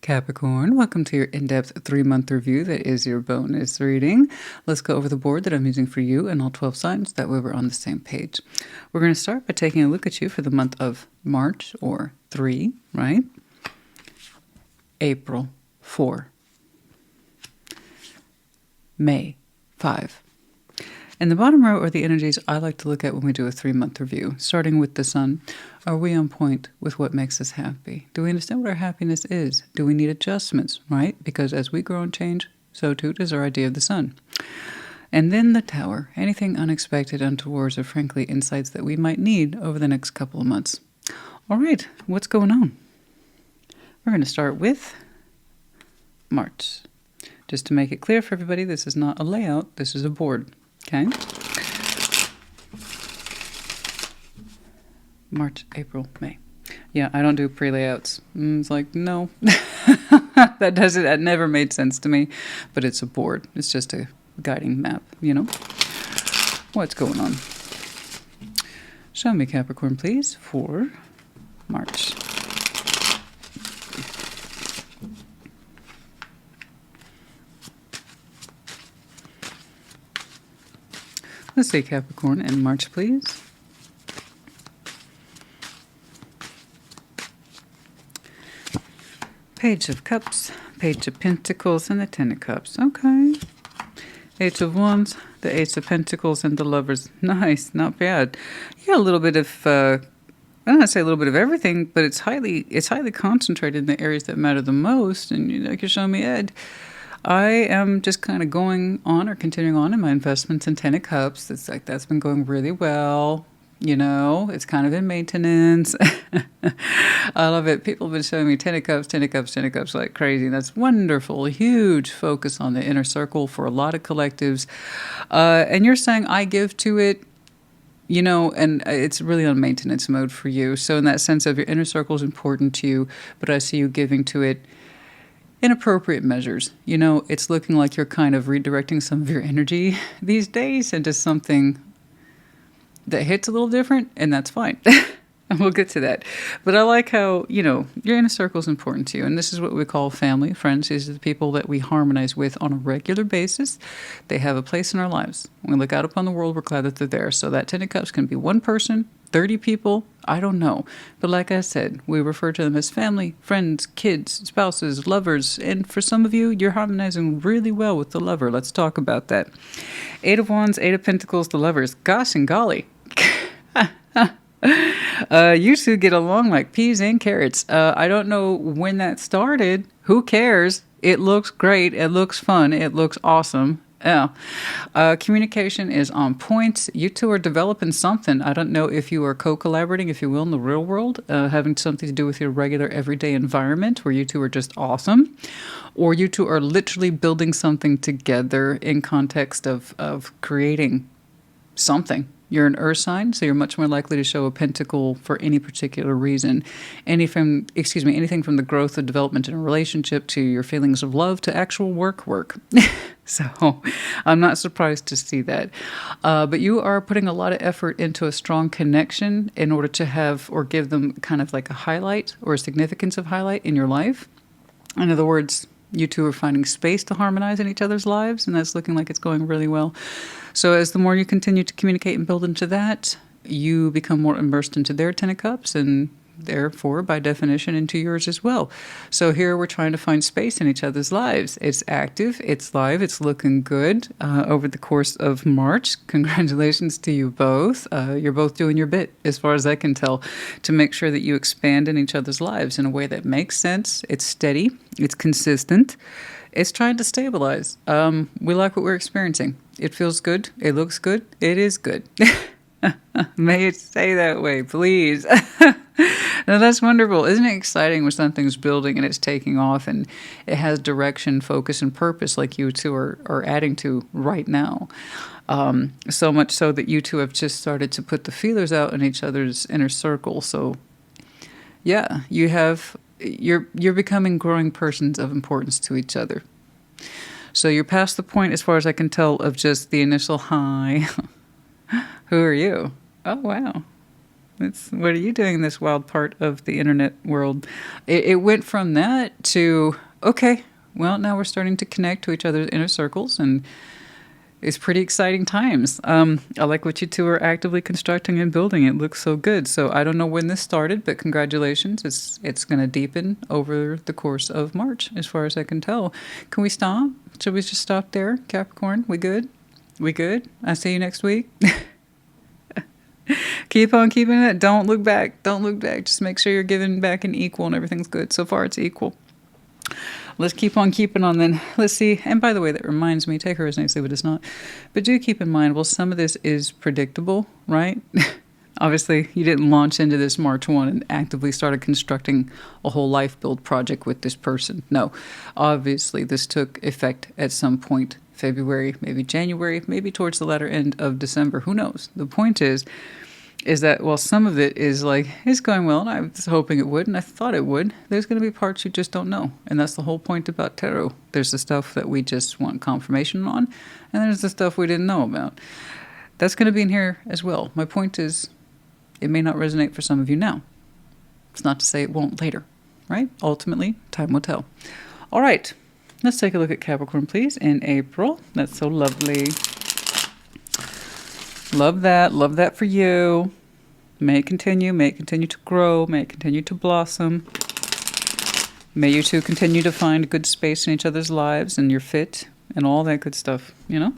Capricorn, welcome to your in-depth 3-month review that is your bonus reading. Let's go over the board that I'm using for you and all 12 signs, that way we're on the same page. We're going to start by taking a look at you for the month of March, or 3, right? April, 4. May, 5. In the bottom row are the energies I like to look at when we do a 3-month review, starting with the sun. Are we on point with what makes us happy? Do we understand what our happiness is? Do we need adjustments, right? Because as we grow and change, so too does our idea of the sun. And then the tower, anything unexpected, untowards, or frankly insights that we might need over the next couple of months. All right, what's going on? We're going to start with March. Just to make it clear for everybody, this is not a layout, this is a board. Okay. March, April, May. Yeah, I don't do pre-layouts. It's like, no. That never made sense to me. But it's a board. It's just a guiding map, you know? What's going on? Show me, Capricorn, please, for March. Let's see, Capricorn, in March, please. Page of Cups, Page of Pentacles, and the Ten of Cups. Okay. Eight of Wands, the Ace of Pentacles, and the Lovers. Nice, not bad. You got a little bit of, I don't want to say a little bit of everything, but it's highly concentrated in the areas that matter the most. And you're showing me, Ed, I am just kind of going on or continuing on in my investments in Ten of Cups. It's like that's been going really well. You know, it's kind of in maintenance. I love it. People have been showing me Ten of Cups, Ten of Cups, Ten of Cups like crazy. That's wonderful. Huge focus on the inner circle for a lot of collectives. And you're saying I give to it, you know, and it's really on maintenance mode for you. So in that sense of your inner circle is important to you, but I see you giving to it in appropriate measures. You know, it's looking like you're kind of redirecting some of your energy these days into something that hits a little different, and that's fine. And we'll get to that. But I like how, you know, your inner circle is important to you. And this is what we call family, friends. These are the people that we harmonize with on a regular basis. They have a place in our lives. When we look out upon the world, we're glad that they're there. So that Ten of Cups can be one person, 30 people, I don't know. But like I said, we refer to them as family, friends, kids, spouses, lovers. And for some of you, you're harmonizing really well with the lover. Let's talk about that. Eight of Wands, Eight of Pentacles, the Lovers. Gosh and golly. You two get along like peas and carrots. I don't know when that started. Who cares? It looks great. It looks fun. It looks awesome. Yeah. Communication is on point. You two are developing something. I don't know if you are co-collaborating, if you will, in the real world, having something to do with your regular everyday environment where you two are just awesome. Or you two are literally building something together in context of creating something. You're an earth sign, so you're much more likely to show a pentacle for any particular reason. Anything from the growth and development in a relationship to your feelings of love to actual work. So I'm not surprised to see that. But you are putting a lot of effort into a strong connection in order to have or give them kind of like a highlight or a significance of highlight in your life. In other words, you two are finding space to harmonize in each other's lives, and that's looking like it's going really well. So as the more you continue to communicate and build into that, you become more immersed into their Ten of Cups, and therefore, by definition, into yours as well. So here we're trying to find space in each other's lives. It's active, it's live, it's looking good over the course of March. Congratulations to you both. You're both doing your bit, as far as I can tell, to make sure that you expand in each other's lives in a way that makes sense. It's steady, it's consistent, it's trying to stabilize. We like what we're experiencing. It feels good, it looks good, it is good. May it stay that way, please. Now that's wonderful. Isn't it exciting when something's building and it's taking off and it has direction, focus, and purpose like you two are adding to right now? So much so that you two have just started to put the feelers out in each other's inner circle. So yeah, you're becoming growing persons of importance to each other. So you're past the point, as far as I can tell, of just the initial hi. Who are you? Oh, wow. What are you doing in this wild part of the internet world? It went from that to, okay, well, now we're starting to connect to each other's inner circles, and it's pretty exciting times. I like what you two are actively constructing and building. It looks so good. So I don't know when this started, but congratulations. It's going to deepen over the course of March, as far as I can tell. Can we stop? Should we just stop there, Capricorn? We good? We good? I see you next week. Keep on keeping it. Don't look back. Don't look back. Just make sure you're giving back an equal and everything's good. So far, it's equal. Let's keep on keeping on then. Let's see. And by the way, that reminds me, take her as nicely, but it's not. But do keep in mind, well, some of this is predictable, right? Obviously, you didn't launch into this March 1 and actively started constructing a whole life build project with this person. No. Obviously, this took effect at some point, February, maybe January, maybe towards the latter end of December. Who knows? The point is that while some of it is like, it's going well, and I was hoping it would, and I thought it would, there's going to be parts you just don't know. And that's the whole point about tarot. There's the stuff that we just want confirmation on, and there's the stuff we didn't know about. That's going to be in here as well. My point is, it may not resonate for some of you now. It's not to say it won't later, right? Ultimately, time will tell. All right, let's take a look at Capricorn, please, in April. That's so lovely. Love that for you. May it continue to grow, may it continue to blossom. May you two continue to find good space in each other's lives and your fit and all that good stuff, you know?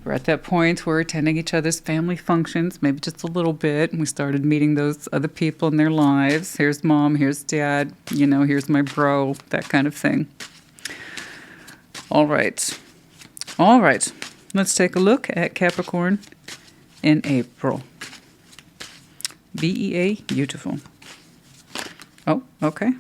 We're at that point where we're attending each other's family functions, maybe just a little bit, and we started meeting those other people in their lives. Here's mom, here's dad, you know, here's my bro, that kind of thing. All right. Let's take a look at Capricorn in April. BEA, beautiful. Oh, okay.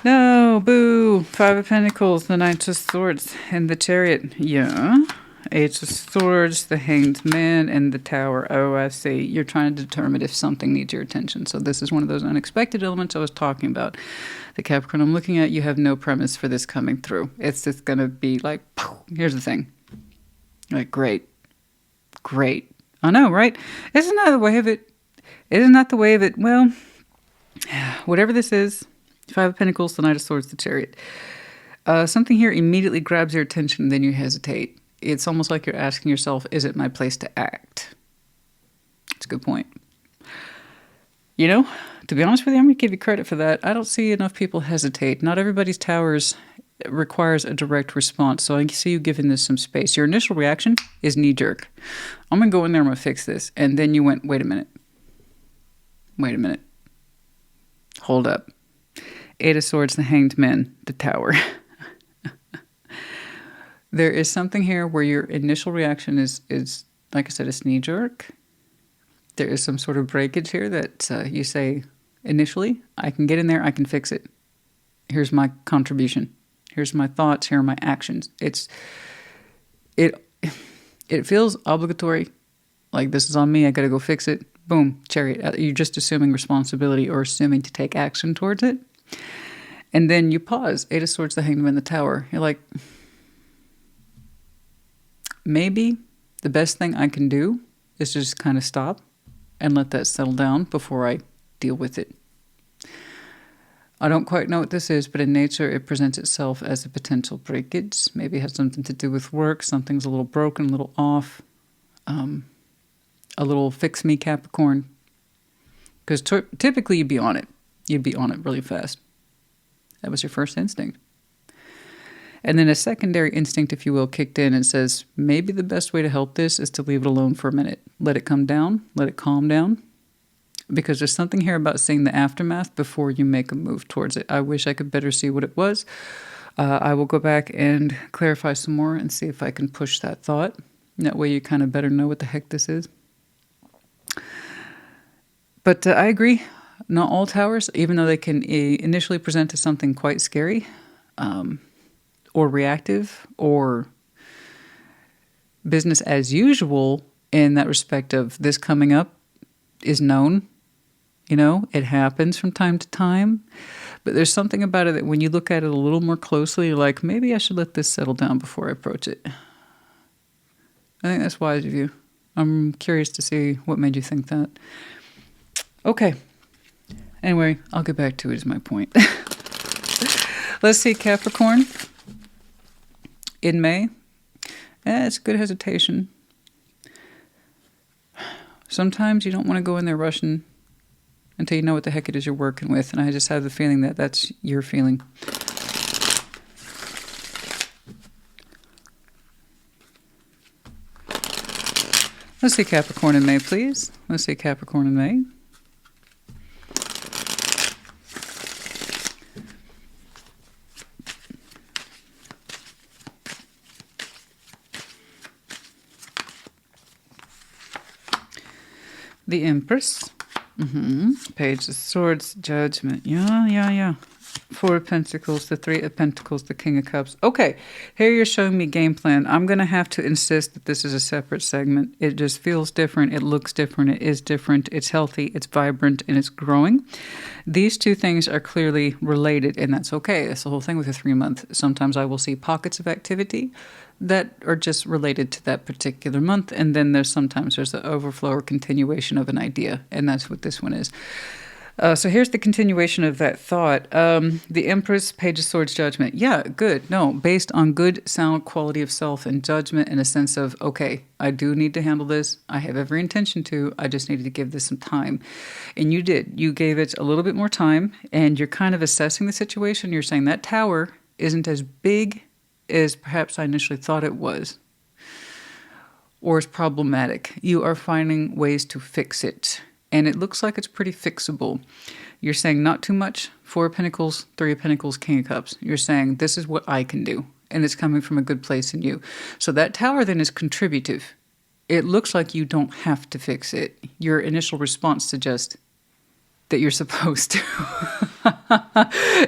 No, boo. 5 of Pentacles, the Knight of Swords, and the Chariot. Yeah. Ace of Swords, the Hanged Man, and the Tower. Oh, I see. You're trying to determine if something needs your attention. So this is one of those unexpected elements I was talking about. The Capricorn I'm looking at, you have no premise for this coming through. It's just going to be like, here's the thing. Like, great. I know, right? Isn't that the way of it? Isn't that the way of it? Well, whatever this is, 5 of Pentacles, the Knight of Swords, the Chariot. Something here immediately grabs your attention, and then you hesitate. It's almost like you're asking yourself, is it my place to act? It's a good point. You know, to be honest with you, I'm going to give you credit for that. I don't see enough people hesitate. Not everybody's towers requires a direct response, so I see you giving this some space. Your initial reaction is knee-jerk. I'm going to go in there, I'm going to fix this. And then you went, wait a minute. Hold up. 8 of Swords, the Hanged Man, the Tower. There is something here where your initial reaction is like I said, it's knee-jerk. There is some sort of breakage here that you say, initially, I can get in there, I can fix it. Here's my contribution. Here's my thoughts, here are my actions. It feels obligatory, like this is on me, I gotta go fix it. Boom, Chariot. You're just assuming responsibility or assuming to take action towards it. And then you pause. 8 of Swords, the Hanged Man, the Tower. You're like, maybe the best thing I can do is just kind of stop and let that settle down before I deal with it. I don't quite know what this is, but in nature it presents itself as a potential breakage. Maybe it has something to do with work. Something's a little broken, a little off. A little fix me Capricorn. Because typically you'd be on it. You'd be on it really fast. That was your first instinct. And then a secondary instinct, if you will, kicked in and says, maybe the best way to help this is to leave it alone for a minute. Let it come down. Let it calm down. Because there's something here about seeing the aftermath before you make a move towards it. I wish I could better see what it was. I will go back and clarify some more and see if I can push that thought. That way you kind of better know what the heck this is. But I agree. Not all towers, even though they can initially present as something quite scary or reactive or business as usual in that respect of this coming up is known. You know, it happens from time to time. But there's something about it that when you look at it a little more closely, you're like, maybe I should let this settle down before I approach it. I think that's wise of you. I'm curious to see what made you think that. Okay. Anyway, I'll get back to it is my point. Let's see Capricorn in May. It's good hesitation. Sometimes you don't want to go in there rushing until you know what the heck it is you're working with. And I just have the feeling that that's your feeling. Let's see Capricorn in May, please. Let's see Capricorn in May. The Empress. Page of Swords, Judgment. Yeah. Four of Pentacles, the Three of Pentacles, the King of Cups. Okay, here you're showing me game plan. I'm going to have to insist that this is a separate segment. It just feels different. It looks different. It is different. It's healthy. It's vibrant. And it's growing. These two things are clearly related, and that's okay. That's the whole thing with a 3-month. Sometimes I will see pockets of activity that are just related to that particular month. And then there's the overflow or continuation of an idea. And that's what this one is. So here's the continuation of that thought. The Empress, Page of Swords, Judgment. Yeah, good. No, based on good, sound quality of self and judgment in a sense of, okay, I do need to handle this. I have every intention to. I just needed to give this some time. And you did. You gave it a little bit more time, and you're kind of assessing the situation. You're saying that tower isn't as big as perhaps I initially thought it was, or is problematic. You are finding ways to fix it. And it looks like it's pretty fixable. You're saying not too much. 4 of Pentacles, 3 of Pentacles, King of Cups. You're saying this is what I can do. And it's coming from a good place in you. So that tower then is contributive. It looks like you don't have to fix it. Your initial response suggests that you're supposed to.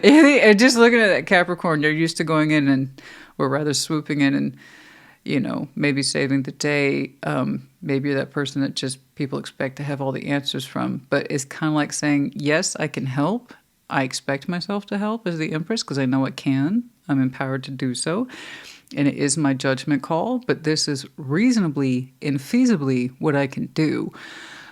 And just looking at that Capricorn, you're used to going in and, or rather swooping in and, maybe saving the day. Maybe you're that person that just people expect to have all the answers from. But it's kind of like saying, yes, I can help. I expect myself to help as the Empress because I know I can. I'm empowered to do so. And it is my judgment call. But this is reasonably and feasibly what I can do.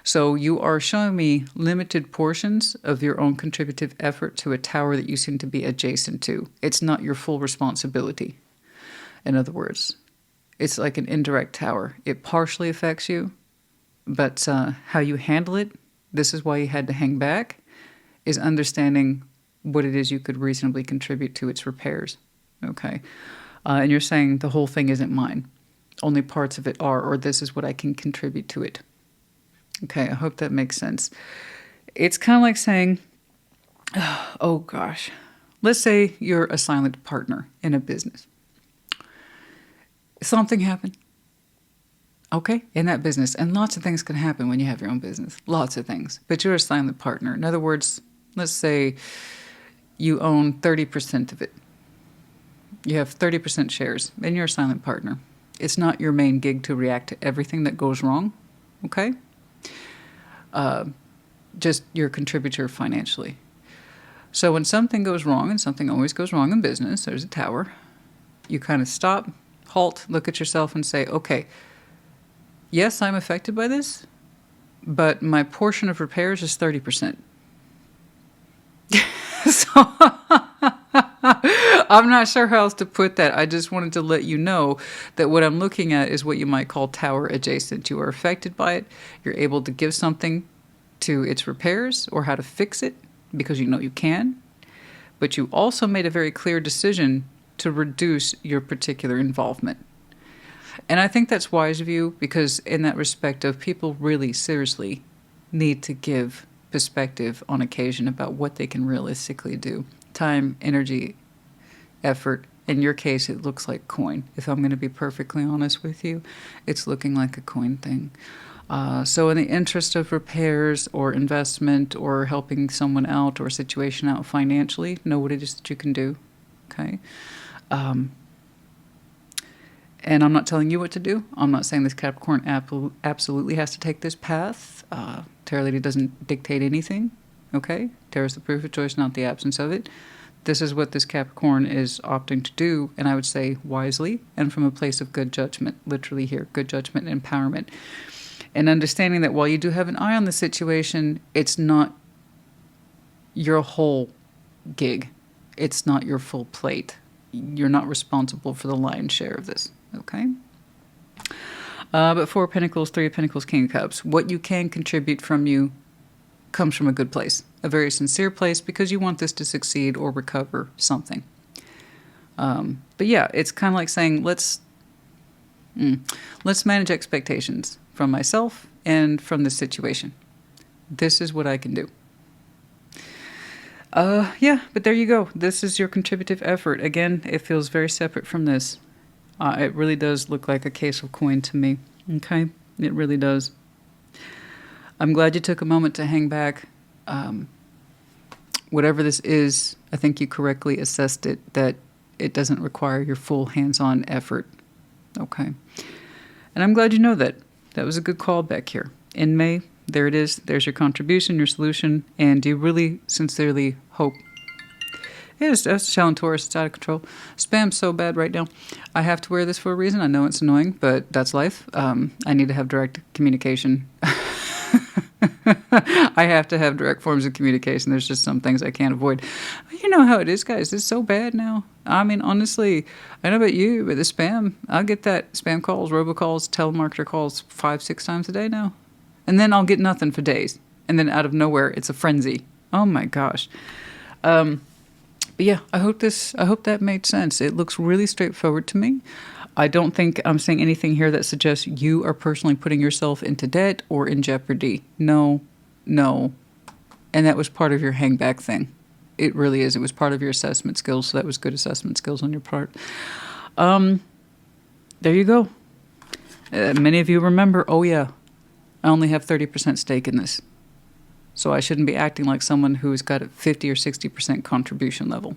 So you are showing me limited portions of your own contributive effort to a tower that you seem to be adjacent to. It's not your full responsibility. In other words, it's like an indirect tower. It partially affects you, but how you handle it, this is why you had to hang back, is understanding what it is you could reasonably contribute to its repairs. Okay? And you're saying the whole thing isn't mine. Only parts of it are, or this is what I can contribute to it. Okay, I hope that makes sense. It's kind of like saying, oh gosh, let's say you're a silent partner in a business. Something happened, okay, in that business. And lots of things can happen when you have your own business. Lots of things. But you're a silent partner. In other words, let's say you own 30% of it. You have 30% shares, and you're a silent partner. It's not your main gig to react to everything that goes wrong, okay? Just your contributor financially. So when something goes wrong, and something always goes wrong in business, there's a tower, you kind of stop, halt, look at yourself and say, okay, yes, I'm affected by this, but my portion of repairs is 30%. So I'm not sure how else to put that. I just wanted to let you know that what I'm looking at is what you might call tower adjacent. You are affected by it. You're able to give something to its repairs or how to fix it because you know you can. But you also made a very clear decision to reduce your particular involvement. And I think that's wise of you because in that respect of people really seriously need to give perspective on occasion about what they can realistically do. Time, energy, effort. In your case, it looks like coin. If I'm going to be perfectly honest with you, it's looking like a coin thing. So in the interest of repairs or investment or helping someone out or a situation out financially, know what it is that you can do. Okay? And I'm not telling you what to do. I'm not saying this Capricorn absolutely has to take this path. Tarot Lady doesn't dictate anything. Okay? Tarot is the proof of choice, not the absence of it. This is what this Capricorn is opting to do, and I would say wisely and from a place of good judgment. Literally here, good judgment and empowerment. And understanding that while you do have an eye on the situation, it's not your whole gig. It's not your full plate. You're not responsible for the lion's share of this, okay? But 4 of Pentacles, 3 of Pentacles, King of Cups. What you can contribute from you comes from a good place, a very sincere place, because you want this to succeed or recover something. But yeah, it's kind of like saying, let's manage expectations from myself and from the situation. This is what I can do. Yeah, but there you go. This is your contributive effort. Again, it feels very separate from this. It really does look like a case of coin to me. Okay? It really does. I'm glad you took a moment to hang back. Whatever this is, I think you correctly assessed it, that it doesn't require your full hands-on effort. Okay? And I'm glad you know that. That was a good call back here. In May, there it is. There's your contribution, your solution, and do you really sincerely hope? Yes, that's Shell and Taurus. It's out of control. Spam's so bad right now. I have to wear this for a reason. I know it's annoying, but that's life. I need to have direct communication. I have to have direct forms of communication. There's just some things I can't avoid. You know how it is, guys. It's so bad now. I mean, honestly, I don't know about you, but the spam, I'll get that spam calls, robocalls, telemarketer calls 5-6 times a day now. And then I'll get nothing for days. And then out of nowhere, it's a frenzy. Oh my gosh. But yeah, I hope that made sense. It looks really straightforward to me. I don't think I'm saying anything here that suggests you are personally putting yourself into debt or in jeopardy. No. And that was part of your hang back thing. It really is. It was part of your assessment skills, so that was good assessment skills on your part. There you go. Many of you remember, oh yeah, I only have 30% stake in this. So I shouldn't be acting like someone who's got a 50 or 60% contribution level.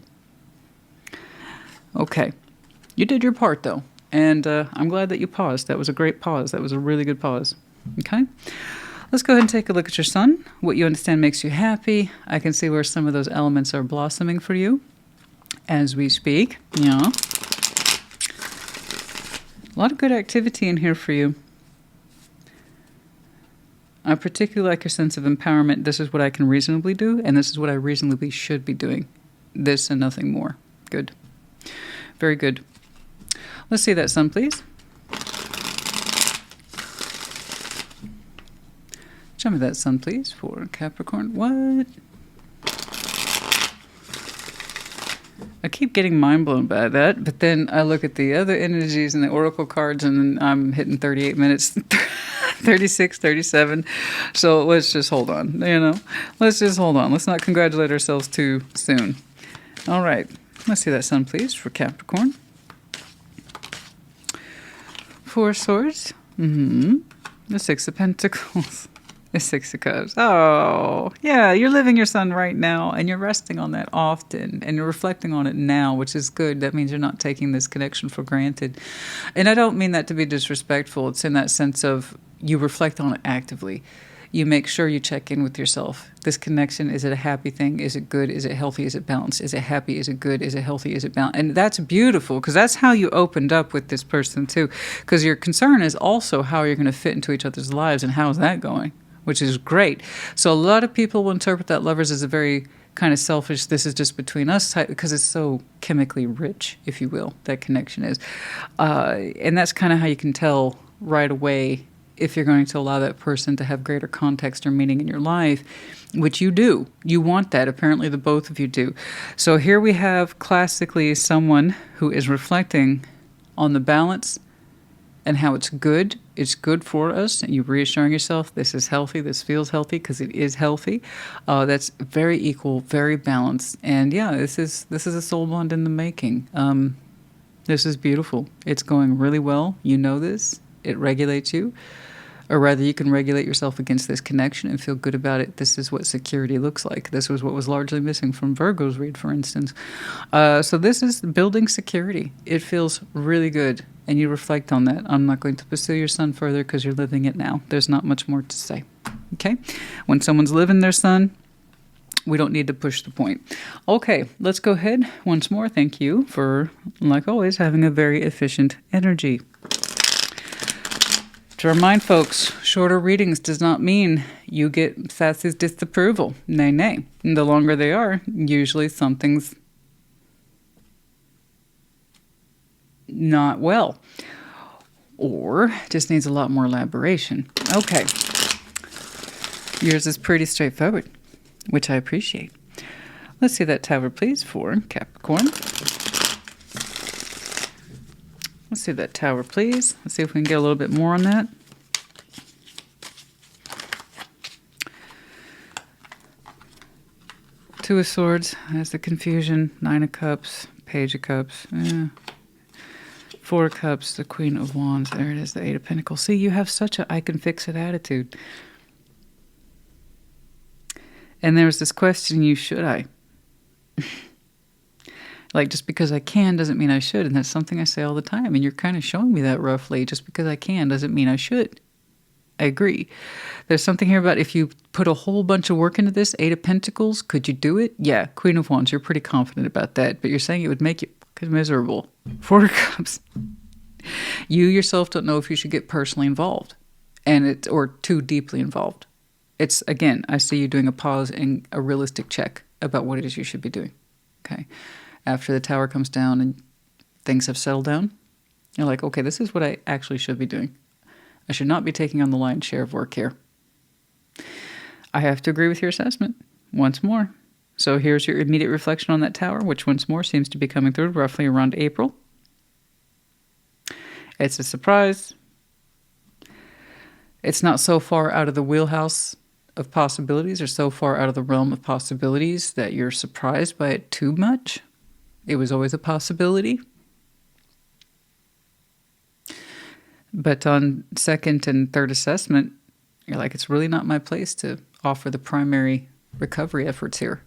Okay. You did your part, though. And I'm glad that you paused. That was a great pause. That was a really good pause. Okay? Let's go ahead and take a look at your sun. What you understand makes you happy. I can see where some of those elements are blossoming for you as we speak. Yeah. A lot of good activity in here for you. I particularly like your sense of empowerment. This is what I can reasonably do, and this is what I reasonably should be doing. This and nothing more. Good. Very good. Let's see that sun, please. Show me that sun, please, for Capricorn. What? I keep getting mind blown by that, but then I look at the other energies and the oracle cards, and then I'm hitting 38 minutes. 36, 37. So let's just hold on, Let's just hold on. Let's not congratulate ourselves too soon. All right. Let's see that sun, please, for Capricorn. 4 swords. The 6 of Pentacles. The 6 of Cups. Oh, yeah, you're living your sun right now, and you're resting on that often, and you're reflecting on it now, which is good. That means you're not taking this connection for granted. And I don't mean that to be disrespectful. It's in that sense of you reflect on it actively. You make sure you check in with yourself. This connection, is it a happy thing? Is it good? Is it healthy? Is it balanced? Is it happy? Is it good? Is it healthy? Is it balanced? And that's beautiful, because that's how you opened up with this person too. Because your concern is also how you're going to fit into each other's lives, and how's that going? Which is great. So a lot of people will interpret that lovers as a very kind of selfish, this is just between us type, because it's so chemically rich, if you will, that connection is. And that's kind of how you can tell right away if you're going to allow that person to have greater context or meaning in your life, which you do. You want that. Apparently the both of you do. So here we have classically someone who is reflecting on the balance and how it's good. It's good for us. And you're reassuring yourself this is healthy. This feels healthy because it is healthy. That's very equal, very balanced. And yeah, this is a soul bond in the making. This is beautiful. It's going really well. You know this. It regulates you. Or rather, you can regulate yourself against this connection and feel good about it. This is what security looks like. This was what was largely missing from Virgo's read, for instance. So this is building security. It feels really good, and you reflect on that. I'm not going to pursue your sun further because you're living it now. There's not much more to say. Okay? When someone's living their sun, we don't need to push the point. Okay, let's go ahead once more. Thank you for, like always, having a very efficient energy. To remind folks, shorter readings does not mean you get Sassy's disapproval. Nay, nay. And the longer they are, usually something's not well. Or just needs a lot more elaboration. Okay. Yours is pretty straightforward, which I appreciate. Let's see that tower, please, for Capricorn. Let's see that tower, please. Let's see if we can get a little bit more on that. Two of Swords has the confusion. Nine of Cups, Page of Cups. Four of Cups, the Queen of Wands. There it is, the Eight of Pentacles. See, you have such a I can fix it attitude. And there's this question, you should I? Like, just because I can doesn't mean I should. And that's something I say all the time. And you're kind of showing me that roughly. Just because I can doesn't mean I should. I agree. There's something here about if you put a whole bunch of work into this, Eight of Pentacles, could you do it? Yeah, Queen of Wands, you're pretty confident about that. But you're saying it would make you miserable. Four of Cups. You yourself don't know if you should get personally involved. Or too deeply involved. It's, again, I see you doing a pause and a realistic check about what it is you should be doing. Okay. After the tower comes down and things have settled down, you're like, okay, this is what I actually should be doing. I should not be taking on the lion's share of work here. I have to agree with your assessment once more. So here's your immediate reflection on that tower, which once more seems to be coming through roughly around April. It's a surprise. It's not so far out of the wheelhouse of possibilities or so far out of the realm of possibilities that you're surprised by it too much. It was always a possibility. But on second and third assessment, you're like, it's really not my place to offer the primary recovery efforts here.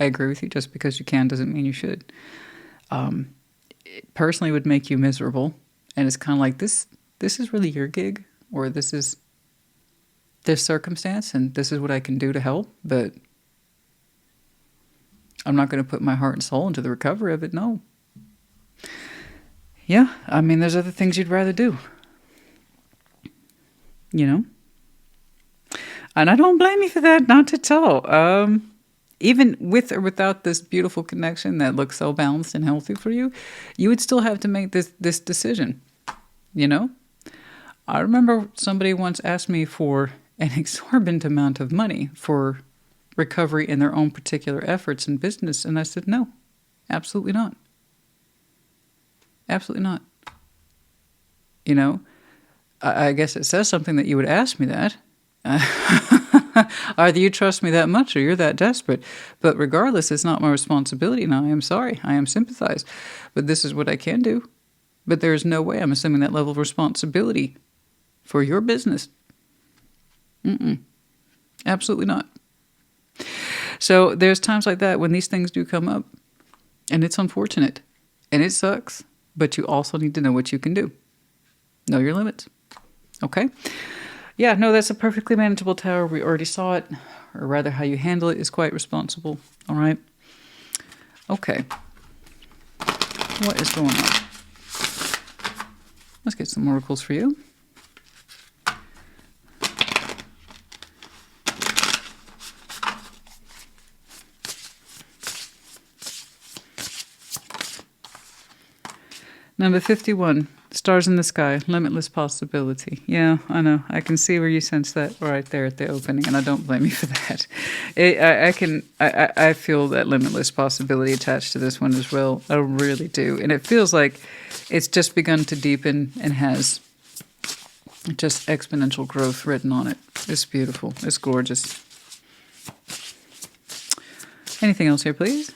I agree with you. Just because you can doesn't mean you should. It personally would make you miserable. And it's kind of like, this is really your gig, or this is this circumstance, and this is what I can do to help. But I'm not going to put my heart and soul into the recovery of it. No. Yeah, I mean, there's other things you'd rather do. You know? And I don't blame you for that, not at all. Even with or without this beautiful connection that looks so balanced and healthy for you, you would still have to make this decision, you know? I remember somebody once asked me for an exorbitant amount of money for recovery in their own particular efforts in business, and I said, no, absolutely not. Absolutely not. You know, I guess it says something that you would ask me that. Either you trust me that much or you're that desperate. But regardless, it's not my responsibility, and I am sorry. I am sympathized. But this is what I can do. But there is no way I'm assuming that level of responsibility for your business. Absolutely not. So there's times like that when these things do come up, and it's unfortunate, and it sucks. But you also need to know what you can do. Know your limits. Okay? Yeah, no, that's a perfectly manageable tower. We already saw it. Or rather, how you handle it is quite responsible. All right? Okay. What is going on? Let's get some oracles for you. Number 51, stars in the sky, limitless possibility. Yeah, I know. I can see where you sense that right there at the opening, and I don't blame you for that. I feel that limitless possibility attached to this one as well. I really do. And it feels like it's just begun to deepen and has just exponential growth written on it. It's beautiful. It's gorgeous. Anything else here, please?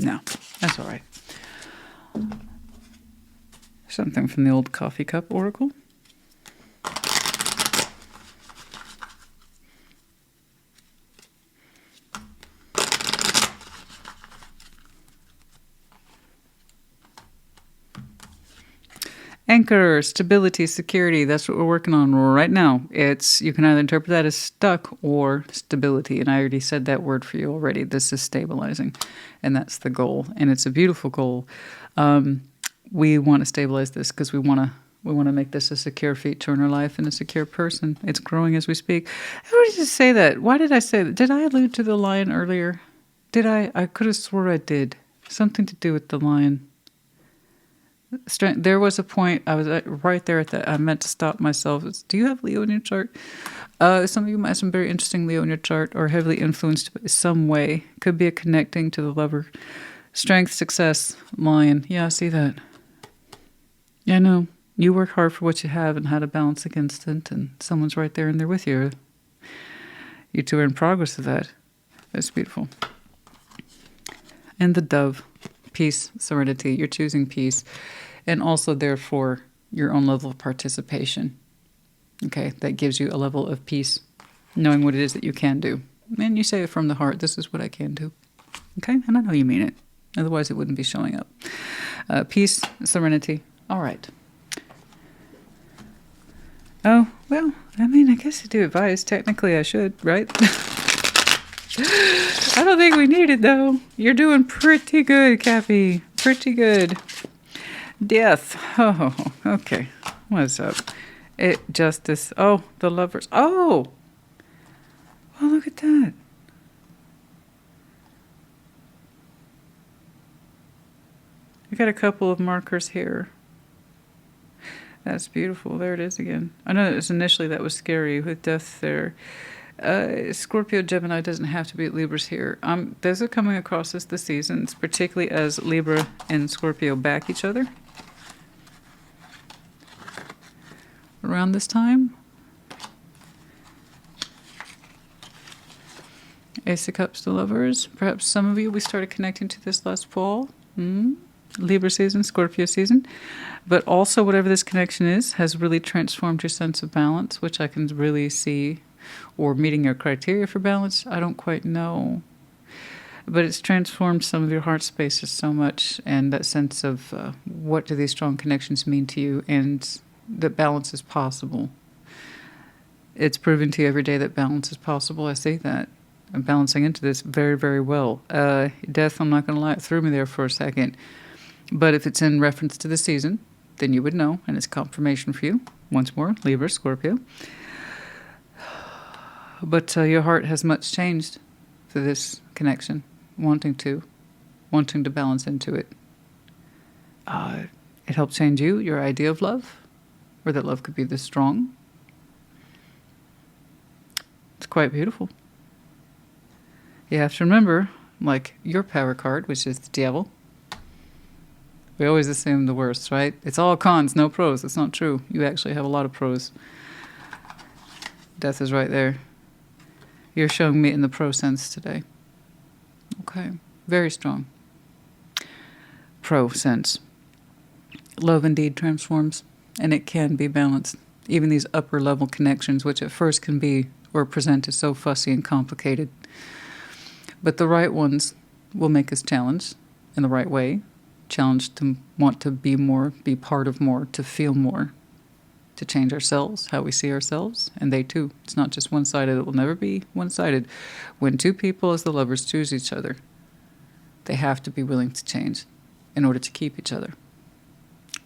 No, that's all right. Something from the old coffee cup oracle. And anchor, stability, security. That's what we're working on right now. You can either interpret that as stuck or stability. And I already said that word for you already. This is stabilizing. And that's the goal. And it's a beautiful goal. We want to stabilize this because we want to make this a secure feature in our life and a secure person. It's growing as we speak. How did you say that? Why did I say that? Did I allude to the lion earlier? Did I? I could have swore I did. Something to do with the lion. There was a point, I was right there at that. I meant to stop myself. Do you have Leo in your chart? Some of you might have some very interesting Leo in your chart or heavily influenced in some way. Could be a connecting to the lover. Strength, success, lion. Yeah, I see that. Yeah, I know. You work hard for what you have and how to balance against it, and someone's right there and they're with you. You two are in progress of that. That's beautiful. And the dove. Peace, serenity. You're choosing peace. And also, therefore, your own level of participation. Okay, that gives you a level of peace, knowing what it is that you can do. And you say it from the heart, this is what I can do. Okay, and I know you mean it. Otherwise, it wouldn't be showing up. Peace, serenity. All right. Oh, well, I mean, I guess you do advise. Technically, I should, right? I don't think we need it, though. You're doing pretty good, Cappy. Pretty good. Death. Oh, okay. What's up? Justice. Oh, the lovers. Oh! Well, look at that. I got a couple of markers here. That's beautiful. There it is again. I know initially that was scary with death there. Scorpio, Gemini doesn't have to be at Libra's here. Those are coming across as the seasons, particularly as Libra and Scorpio back each other. Around this time. Ace of Cups to Lovers. Perhaps some of you, we started connecting to this last fall. Libra season, Scorpio season. But also whatever this connection is has really transformed your sense of balance, which I can really see. Or meeting your criteria for balance, I don't quite know. But it's transformed some of your heart spaces so much, and that sense of what do these strong connections mean to you, and that balance is possible. It's proven to you every day that balance is possible. I see that. I'm balancing into this very, very well. Death, I'm not going to lie, it threw me there for a second. But if it's in reference to the season, then you would know, and it's confirmation for you. Once more, Libra, Scorpio. But your heart has much changed for this connection, wanting to balance into it. It helped change you, your idea of love, or that love could be this strong. It's quite beautiful. You have to remember, like your power card, which is the devil. We always assume the worst, right? It's all cons, no pros. It's not true. You actually have a lot of pros. Death is right there. You're showing me in the pro sense today. Okay. Very strong. Pro sense. Love indeed transforms, and it can be balanced. Even these upper level connections, which at first can be or present as so fussy and complicated. But the right ones will make us challenge in the right way. Challenged to want to be more, be part of more, to feel more. To change ourselves, how we see ourselves, and they too. It's not just one-sided. It will never be one-sided. When two people as the lovers choose each other, they have to be willing to change in order to keep each other.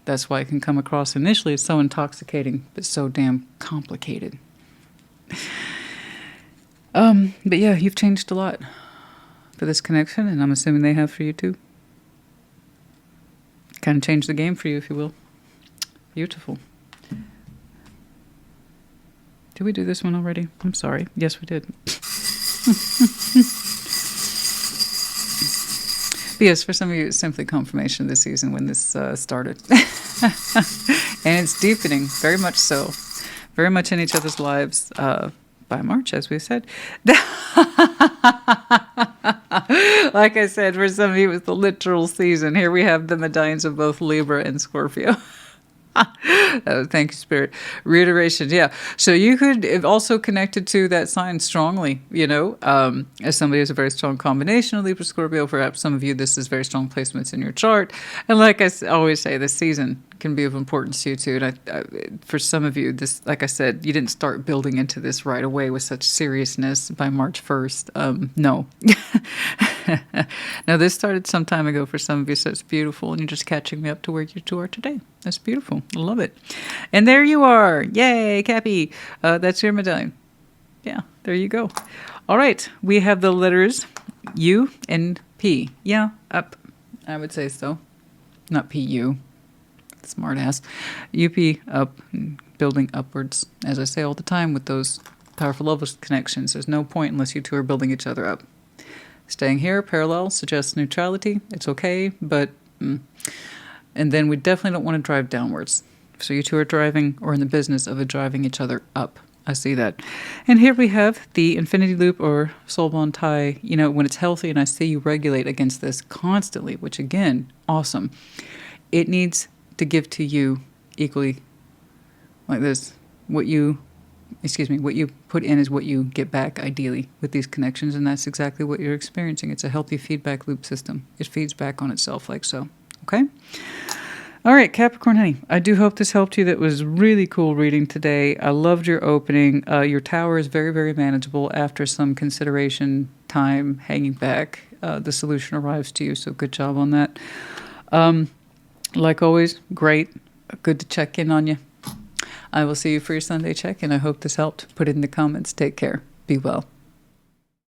That's why it can come across initially as so intoxicating, but so damn complicated. But yeah, you've changed a lot for this connection, and I'm assuming they have for you too. Kind of changed the game for you, if you will. Beautiful. Did we do this one already? I'm sorry. Yes, we did. But yes, for some of you, it's simply confirmation of the season when this started. And it's deepening, very much so. Very much in each other's lives by March, as we said. Like I said, for some of you, it's the literal season. Here we have the medallions of both Libra and Scorpio. Thank you, Spirit. Reiteration, yeah. So you could have also connected to that sign strongly, as somebody who's a very strong combination of Libra, Scorpio. Perhaps some of you, this is very strong placements in your chart. And like I always say, this season can be of importance to you too. And for some of you, this, like I said, you didn't start building into this right away with such seriousness by March 1st. No. No, this started some time ago for some of you, so it's beautiful. And you're just catching me up to where you two are today. That's beautiful. I love it. And there you are. Yay, Cappy. That's your medallion. Yeah, there you go. All right. We have the letters U and P. Yeah, up. I would say so. Not P-U. Smart ass. UP, up, building upwards. As I say all the time with those powerful love connections, there's no point unless you two are building each other up. Staying here, parallel, suggests neutrality. It's okay, but... And then we definitely don't want to drive downwards. So you two are driving, or in the business of driving each other up. I see that. And here we have the infinity loop or soul bond tie. You know, when it's healthy, and I see you regulate against this constantly, which again, awesome. It needs to give to you equally like this. What you put in is what you get back, ideally, with these connections, and that's exactly what you're experiencing. It's a healthy feedback loop system. It feeds back on itself like so. Okay? All right, Capricorn, honey, I do hope this helped you. That was really cool reading today. I loved your opening. Your tower is very, very manageable after some consideration, time, hanging back. The solution arrives to you, so good job on that. Like always, great. Good to check in on you. I will see you for your Sunday check-in. I hope this helped. Put it in the comments. Take care. Be well.